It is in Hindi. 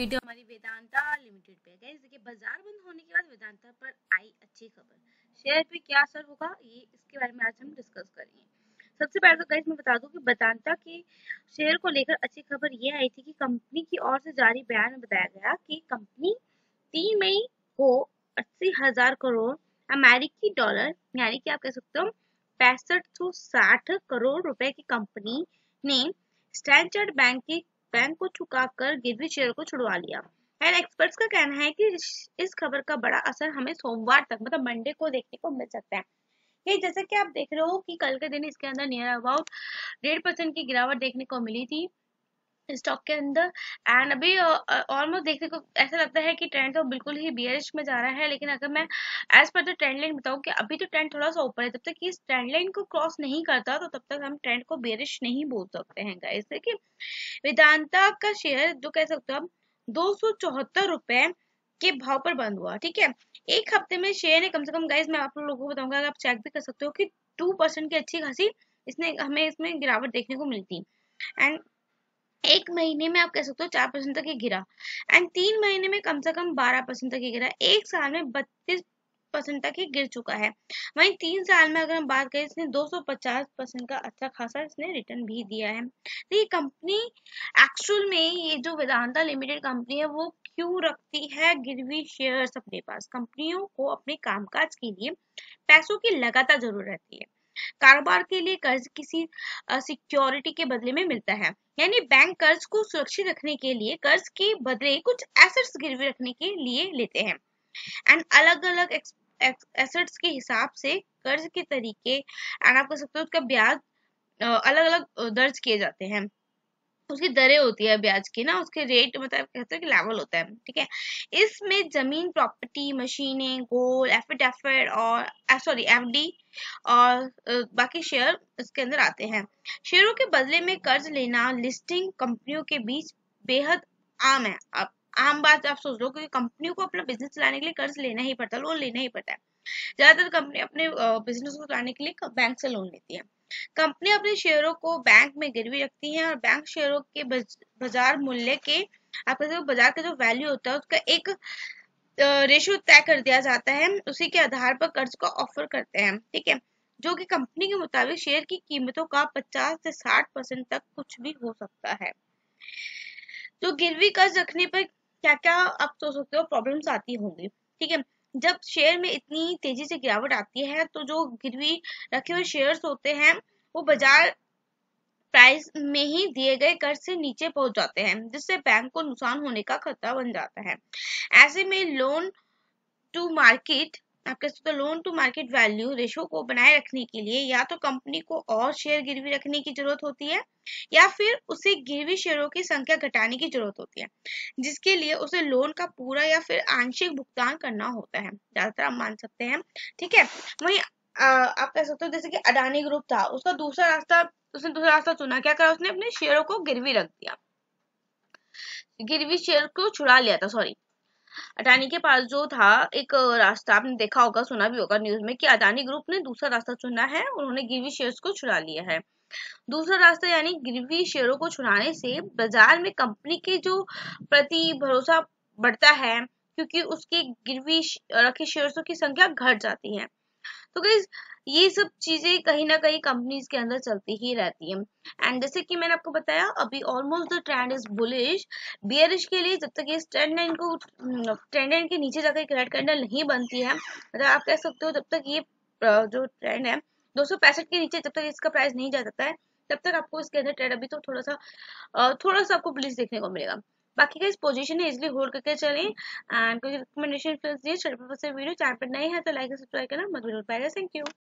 वीडियो हमारी वेदांता लिमिटेड पे है। देखिए बाजार बंद होने के बाद वेदांता पर आई अच्छी खबर, शेयर पे क्या असर होगा ये इसके बारे में आज हम डिस्कस करेंगे। सबसे पहले तो गाइस मैं बता दूं कि वेदांता के शेयर को लेकर अच्छी खबर ये आई थी कि कंपनी की ओर से जारी बयान में बताया गया कि कंपनी 3 मई को 80,000 करोड़ अमेरिकी डॉलर यानी कि आप कह सकते हो 6560 करोड़ रुपए की कंपनी ने स्टैंडर्ड बैंक को चुकाकर गिरवी शेयर को छुड़वा लिया। एंड एक्सपर्ट्स का कहना है कि इस खबर का बड़ा असर हमें सोमवार तक मतलब मंडे को देखने को मिल सकता है। ये जैसे कि आप देख रहे हो कि कल के दिन इसके अंदर नियर अबाउट 1.5% की गिरावट देखने को मिली थी स्टॉक के अंदर। एंड अभी ऑलमोस्ट देखने को ऐसा लगता है कि ट्रेंड तो बिल्कुल ही बियरिश में जा रहा है, लेकिन अगर मैं as per the trend line बताऊं कि अभी तो ट्रेंड थोड़ा सा ऊपर है, जब तक कि इस ट्रेंड लाइन को क्रॉस नहीं करता तो तब तक हम ट्रेंड को बियरिश नहीं बोल सकते हैं गाइस। देखिए वेदांता का शेयर जो कह सकते हो हम 274 रुपए के भाव पर बंद हुआ। ठीक है, एक हफ्ते में शेयर ने कम से कम गाइस मैं आप लोगों को बताऊंगा, आप चेक भी कर सकते हो कि 2% की अच्छी खासी इसमें गिरावट देखने को मिलती। एंड एक महीने में आप कह सकते हो 4% तक ही गिरा। एंड 3 महीने में कम से कम 12% तक ही गिरा। एक साल में 32% तक ही गिर चुका है। वहीं 3 साल में अगर हम बात करें इसने 250% का अच्छा खासा इसने रिटर्न भी दिया है। तो ये कंपनी एक्चुअल में ये जो वेदांता लिमिटेड कंपनी है वो क्यों रखती है गिरवी शेयर्स अपने पास? कंपनियों को अपने कामकाज के लिए पैसों की लगातार जरूरत रहती है। कारोबार के लिए कर्ज किसी सिक्योरिटी के बदले में मिलता है, यानी बैंक कर्ज को सुरक्षित रखने के लिए कर्ज के बदले कुछ एसेट्स गिरवी रखने के लिए लेते हैं। एंड अलग अलग एसेट्स के हिसाब से कर्ज के तरीके एंड आप कह सकते हो उसका ब्याज अलग अलग दर्ज किए जाते हैं। उसकी दरें होती है ब्याज की ना, उसके रेट मतलब कहते हैं कि लेवल होता है। ठीक है, इसमें जमीन, प्रॉपर्टी, मशीनें, गोल्ड, एफिडेविट और सॉरी एफडी और बाकी शेयर इसके अंदर आते हैं। शेयरों के बदले में कर्ज लेना लिस्टिंग कंपनियों के बीच बेहद आम है। अब आम बात आप सोच लो कि कंपनियों को अपना बिजनेस चलाने के लिए कर्ज लेना ही पड़ता है, लोन लेना ही पड़ता है। ज्यादातर कंपनी अपने बिजनेस को चलाने के लिए बैंक से लोन लेती है। कंपनी अपने शेयरों को बैंक में गिरवी रखती है और बैंक शेयरों के बाजार मूल्य के आप बाजार का जो वैल्यू होता है उसका एक रेशियो तय कर दिया जाता है, उसी के आधार पर कर्ज का ऑफर करते हैं। ठीक है, जो कि कंपनी के मुताबिक शेयर की कीमतों का 50 से 60% तक कुछ भी हो सकता है। तो गिरवी कर्ज रखने पर क्या क्या आप सोच सकते हो प्रॉब्लम्स आती होंगी। ठीक है, जब शेयर में इतनी तेजी से गिरावट आती है तो जो गिरवी रखे हुए शेयर्स होते हैं वो बाजार प्राइस में ही दिए गए कर्ज से नीचे पहुंच जाते हैं, जिससे बैंक को नुकसान होने का खतरा बन जाता है। ऐसे में लोन टू मार्केट आपके तो loan to market value ratio को बनाए रखने के लिए या तो कंपनी को और शेयर गिरवी रखने की जरूरत होती है या फिर उसे गिरवी शेयरों की संख्या घटाने की जरूरत होती है, जिसके लिए उसे लोन का पूरा या फिर आंशिक भुगतान करना होता है, ज्यादातर आप मान सकते हैं। ठीक है, वहीं आप कह सकते हो जैसे कि अडानी ग्रुप था, उसने दूसरा रास्ता चुना। क्या करा उसने? अपने शेयरों को गिरवी रख दिया, गिरवी शेयर को छुड़ा लिया था। सॉरी, अडानी के पास जो था एक रास्ता, आपने देखा होगा सुना भी होगा न्यूज में कि अडानी ग्रुप ने दूसरा रास्ता चुना है, उन्होंने गिरवी शेयर्स को छुड़ा लिया है। दूसरा रास्ता यानी गिरवी शेयरों को छुड़ाने से बाजार में कंपनी के जो प्रति भरोसा बढ़ता है, क्योंकि उसकी गिरवी रखे शेयर्सों की संख्या घट जाती है। तो गाइस ये सब चीजें कहीं ना कहीं कंपनीज के अंदर चलती ही रहती है। एंड जैसे कि मैंने आपको बताया अभी almost the trend is bullish. Bearish के लिए जब तक इस ट्रेंड लाइन के नीचे जाकर एक रेड कैंडल नहीं बनती है, मतलब आप कह सकते हो जब तक ये जो ट्रेंड है 265 के नीचे जब तक इसका प्राइस नहीं जा सकता है तब तक आपको इसके अंदर ट्रेंड अभी तो थोड़ा सा आपको बुलिश देखने को मिलेगा। बाकी का इस पोजीशन है इजिली होल्ड करके चलें। एंड कोई रिकमेंडेशन दिए चैनल पर से वीडियो चैनल पर नए हैं तो लाइक सब्सक्राइब करना मत भूलिएगा। Thank you.